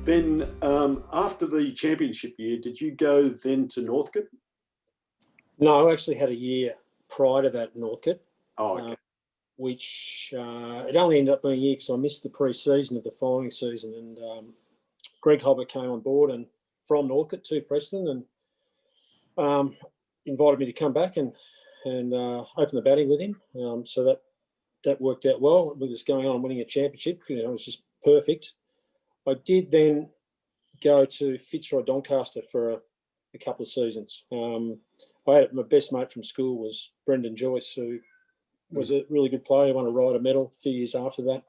Ben, after the championship year, did you go then to Northcote? No, I actually had a year prior to that at Northcote. Oh, okay. Which it only ended up being a year because I missed the pre-season of the following season. And Greg Hobbit came on board and from Northcote to Preston and invited me to come back and open the batting with him. So that worked out well with us going on and winning a championship. It was just perfect. I did then go to Fitzroy Doncaster for a couple of seasons. I had my best mate from school was Brendan Joyce, who was a really good player. He won a Ryder medal a few years after that.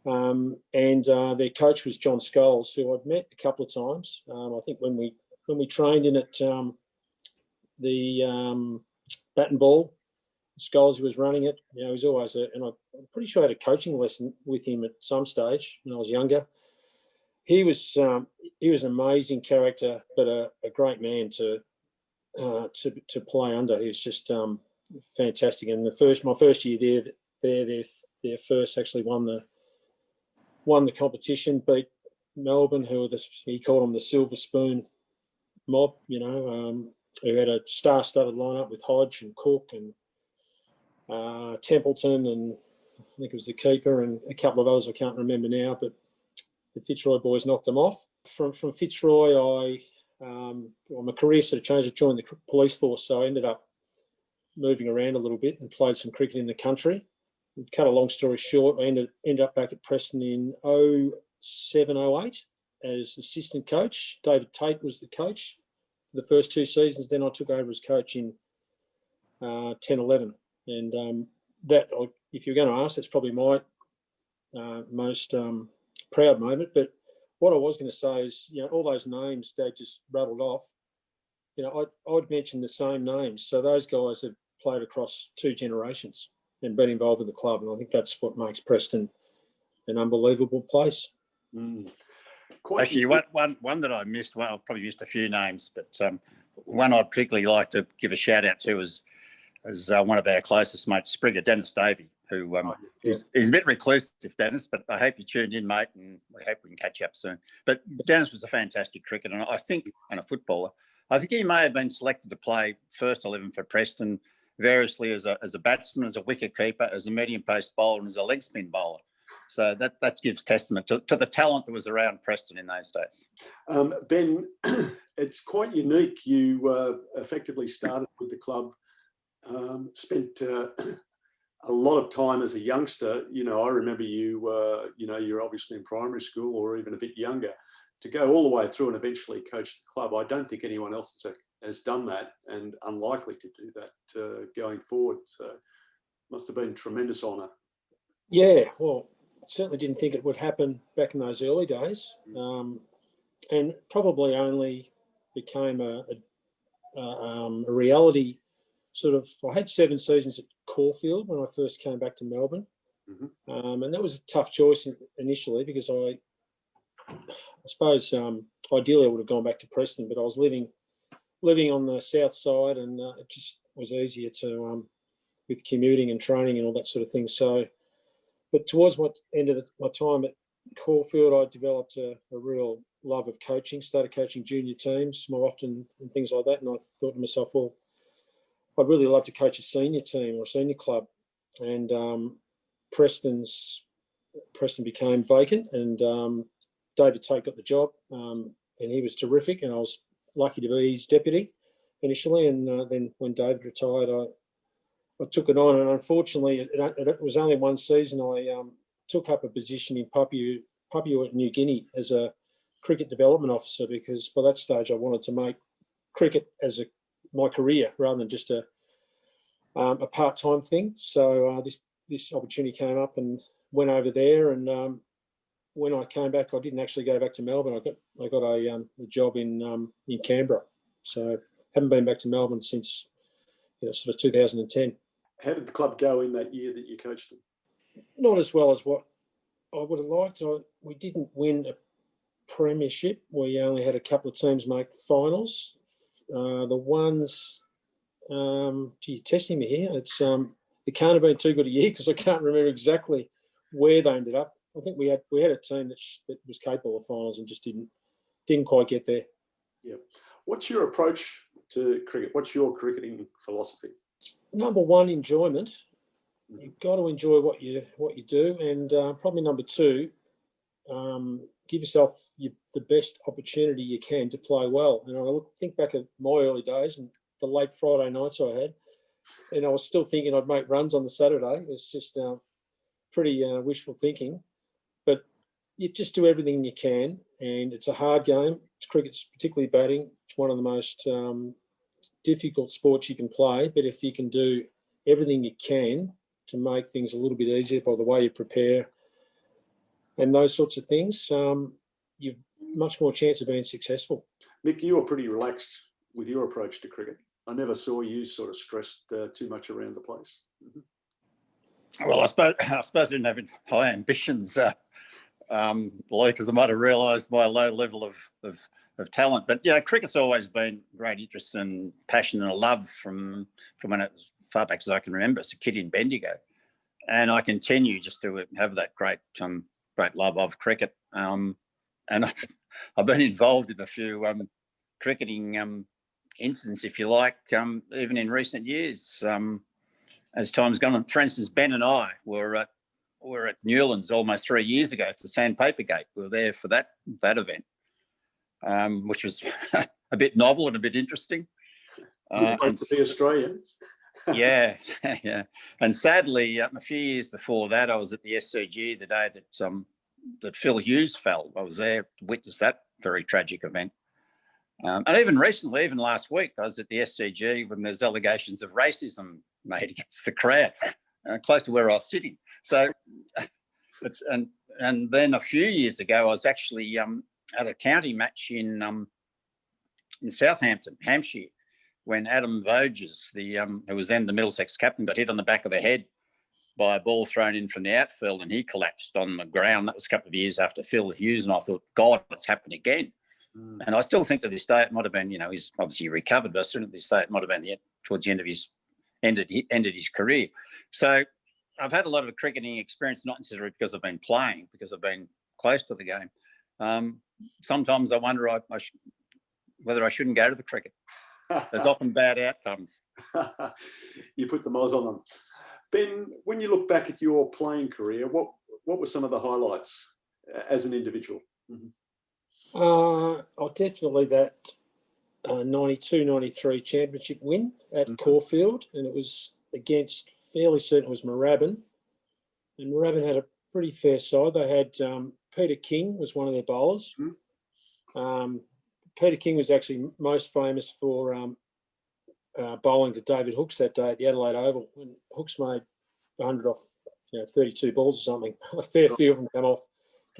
And their coach was John Scholes, who I'd met a couple of times. I think when we trained in at the bat and ball, Scholes was running it. He was always and I'm pretty sure I had a coaching lesson with him at some stage when I was younger. He was an amazing character, but a great man to play under. He was just fantastic. And my first year there, their first actually won the competition, beat Melbourne, who he called them the Silver Spoon mob. Who had a star-studded lineup with Hodge and Cook and Templeton, and I think it was the keeper and a couple of others I can't remember now, but the Fitzroy boys knocked them off. From Fitzroy, my career sort of changed. I joined the police force, so I ended up moving around a little bit and played some cricket in the country. And cut a long story short, I ended up back at Preston in 07, 08 as assistant coach. David Tate was the coach for the first two seasons. Then I took over as coach in 10, 11. And that, if you're going to ask, that's probably my most proud moment. But what I was going to say is, all those names Dad just rattled off, I'd mention the same names. So those guys have played across two generations and been involved with the club. And I think that's what makes Preston an unbelievable place. Mm. Actually, one that I missed, I've probably missed a few names, but one I'd particularly like to give a shout out to is one of our closest mates, Springer, Dennis Davey, who is a bit reclusive, Dennis, but I hope you tuned in, mate, and I hope we can catch up soon. But Dennis was a fantastic cricketer, and I think, and a footballer. I think he may have been selected to play first 11 for Preston variously as a batsman, as a wicket keeper, as a medium post bowler, and as a leg spin bowler. So that gives testament to the talent that was around Preston in those days. Ben, it's quite unique. You effectively started with the club, spent a lot of time as a youngster. I remember you, you're obviously in primary school or even a bit younger, to go all the way through and eventually coach the club. I don't think anyone else has done that, and unlikely to do that going forward. So it must have been a tremendous honour. Yeah, well, I certainly didn't think it would happen back in those early days, and probably only became a reality. Sort of, I had 7 seasons at Caulfield when I first came back to Melbourne, and that was a tough choice initially because I suppose ideally I would have gone back to Preston, but I was living on the south side, and it just was easier to with commuting and training and all that sort of thing. So, but towards my end of my time at Caulfield, I developed a real love of coaching. Started coaching junior teams more often and things like that, and I thought to myself, well, I'd really love to coach a senior team or a senior club. And Preston became vacant, and David Tate got the job, and he was terrific, and I was lucky to be his deputy initially. And then when David retired, I took it on, and unfortunately, it was only one season. I took up a position in Papua New Guinea as a cricket development officer, because by that stage I wanted to make cricket as my career rather than just a part-time thing. So this opportunity came up and went over there. And when I came back, I didn't actually go back to Melbourne. I got a job in Canberra. So haven't been back to Melbourne since sort of 2010. How did the club go in that year that you coached them? Not as well as what I would have liked. We didn't win a premiership. We only had a couple of teams make finals. The ones, you're testing me here. It can't have been too good a year because I can't remember exactly where they ended up. I think we had a team that was capable of finals and just didn't quite get there. Yeah. What's your approach to cricket? What's your cricketing philosophy? Number one, enjoyment. You've got to enjoy what you do, and probably number two, give yourself the best opportunity you can to play well. And I think back at my early days and the late Friday nights I had, and I was still thinking I'd make runs on the Saturday. It was just pretty wishful thinking, but you just do everything you can, and it's a hard game. Cricket's particularly batting. It's one of the most difficult sports you can play, but if you can do everything you can to make things a little bit easier by the way you prepare and those sorts of things, you've much more chance of being successful. Mick, you were pretty relaxed with your approach to cricket. I never saw you sort of stressed too much around the place. Well, I suppose I didn't have high ambitions, because I might have realised my low level of talent. But yeah, cricket's always been great interest and passion and a love from when it was far back as I can remember, as a kid in Bendigo, and I continue just to have that great love of cricket. And I've been involved in a few cricketing incidents, if you like, even in recent years. As time's gone on, for instance, Ben and I were at Newlands almost 3 years ago for Sandpaper Gate. We were there for that event, which was a bit novel and a bit interesting. Good place to be Australian. Yeah, yeah. And sadly, a few years before that, I was at the SCG the day that Phil Hughes fell. I was there to witness that very tragic event. And even recently, even last week, I was at the SCG when there's allegations of racism made against the crowd, close to where I was sitting. So, and then a few years ago, I was actually at a county match in Southampton, Hampshire, when Adam Voges, who was then the Middlesex captain, got hit on the back of the head by a ball thrown in from the outfield, and he collapsed on the ground. That was a couple of years after Phil Hughes, and I thought, God, it's happened again. And I still think to this day it might have been, he's obviously recovered, but I still think to this day it might have been towards the end of ended his career. So I've had a lot of cricketing experience, not necessarily because I've been playing, because I've been close to the game. Sometimes I wonder whether I shouldn't go to the cricket. There's often bad outcomes. You put the moz on them. Ben, when you look back at your playing career, what were some of the highlights as an individual? Definitely that 92-93 championship win at Caulfield, and it was against, fairly certain it was Moorabbin, and Moorabbin had a pretty fair side. They had Peter King was one of their bowlers. Peter King was actually most famous for bowling to David Hooks that day at the Adelaide Oval, when Hooks made 100 off 32 balls or something. A fair few of them come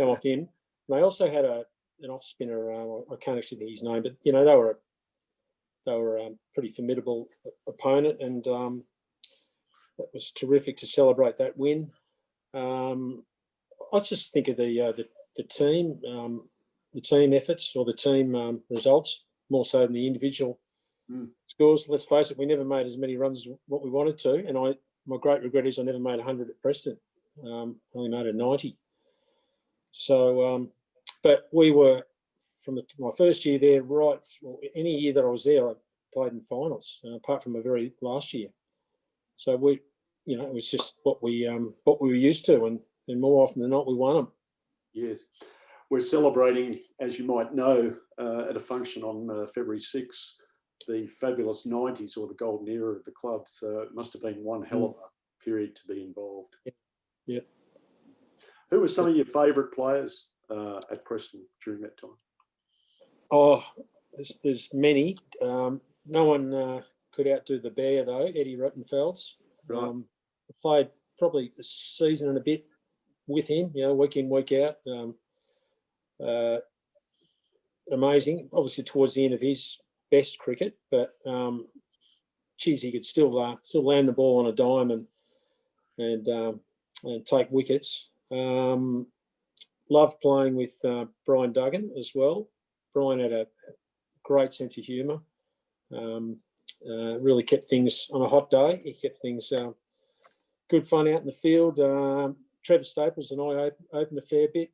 off him. And they also had an off spinner. I can't actually think his name, but they were a pretty formidable opponent, and that was terrific to celebrate that win. I just think of the team efforts or the team results more so than the individual scores. Let's face it, we never made as many runs as what we wanted to, and my great regret is I never made 100 at Preston. Only made a 90. So, but we were from my first year there any year that I was there, I played in finals, apart from my very last year. So it was just what we were used to, and more often than not, we won them. Yes. We're celebrating, as you might know, at a function on February 6, the fabulous 90s, or the golden era of the club. So it must have been one hell of a period to be involved. Yeah. Who were some of your favourite players at Preston during that time? Oh, there's many. No one could outdo the Bear, though, Eddie Rottenfelds. Right. I played probably a season and a bit with him, week in, week out. Amazing. Obviously, towards the end of his best cricket, but he could still land the ball on a dime and take wickets. Loved playing with Brian Duggan as well. Brian had a great sense of humour. Really kept things on a hot day. He kept things good fun out in the field. Trevor Staples and I opened a fair bit.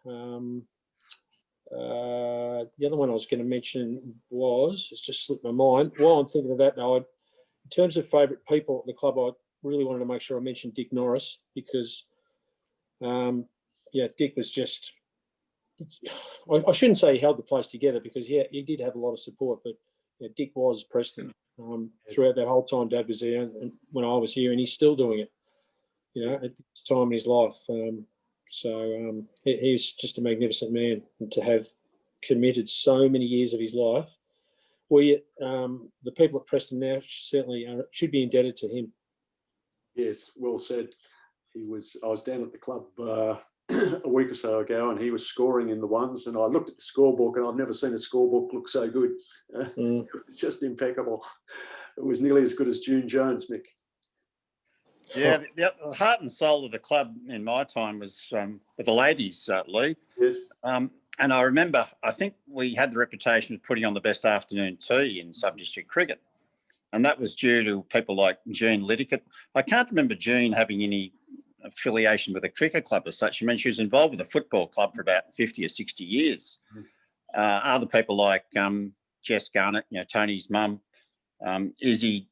The other one I was going to mention it's just slipped my mind. While I'm thinking of that, though, in terms of favourite people at the club, I really wanted to make sure I mentioned Dick Norris because, Dick was just. I shouldn't say he held the place together because, he did have a lot of support, but Dick was Preston throughout that whole time Dad was there, and when I was here, and he's still doing it. At this time in his life. He's just a magnificent man, and to have committed so many years of his life. The people at Preston now certainly should be indebted to him. Yes, well said. I was down at the club a week or so ago, and he was scoring in the ones, and I looked at the scorebook, and I've never seen a scorebook look so good. It's just impeccable. It was nearly as good as June Jones, Mick. Yeah, the heart and soul of the club in my time was with the ladies, Lee. Yes. And I remember, I think we had the reputation of putting on the best afternoon tea in sub-district cricket. And that was due to people like Jean Liddickett. I can't remember Jean having any affiliation with a cricket club as such. I mean, she was involved with a football club for about 50 or 60 years. Other people like Jess Garnett, Tony's mum, Izzy,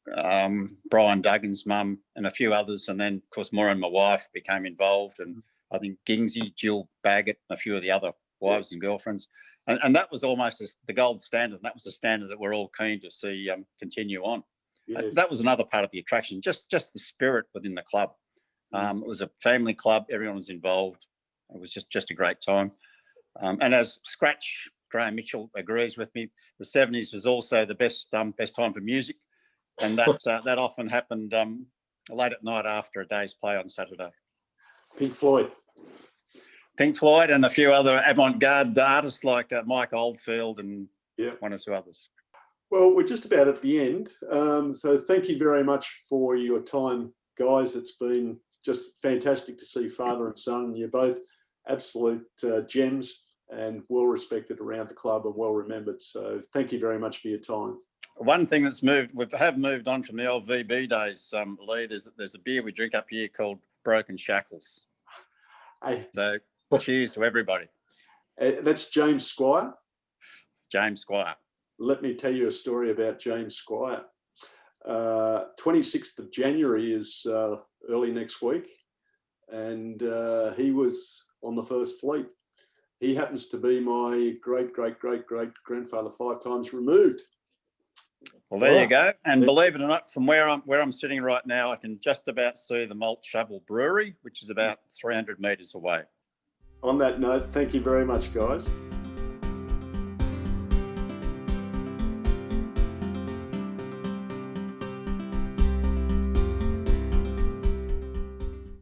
Brian Duggan's mum, and a few others. And then, of course, Maura and my wife became involved. And I think Gingsy, Jill Baggett, and a few of the other wives and girlfriends. And that was almost the gold standard. And that was the standard that we're all keen to see continue on. Yes. That was another part of the attraction, just the spirit within the club. It was a family club. Everyone was involved. It was just a great time. And as Scratch, Graham Mitchell agrees with me, the 70s was also the best time for music. And that often happened late at night after a day's play on Saturday. Pink Floyd and a few other avant-garde artists like Mike Oldfield and one or two others. Well, we're just about at the end. So thank you very much for your time, guys. It's been just fantastic to see father and son. You're both absolute gems and well respected around the club and well remembered. So thank you very much for your time. One thing that's moved, we have moved on from the old VB days, Lee. There's a beer we drink up here called Broken Shackles. So cheers to everybody. That's James Squire. It's James Squire. Let me tell you a story about James Squire. 26th of January is early next week, and he was on the first fleet. He happens to be my great-great-great-great-grandfather 5 times removed. Well, there you go. And believe it or not, from where I'm sitting right now, I can just about see the Malt Shovel Brewery, which is about 300 metres away. On that note, thank you very much, guys.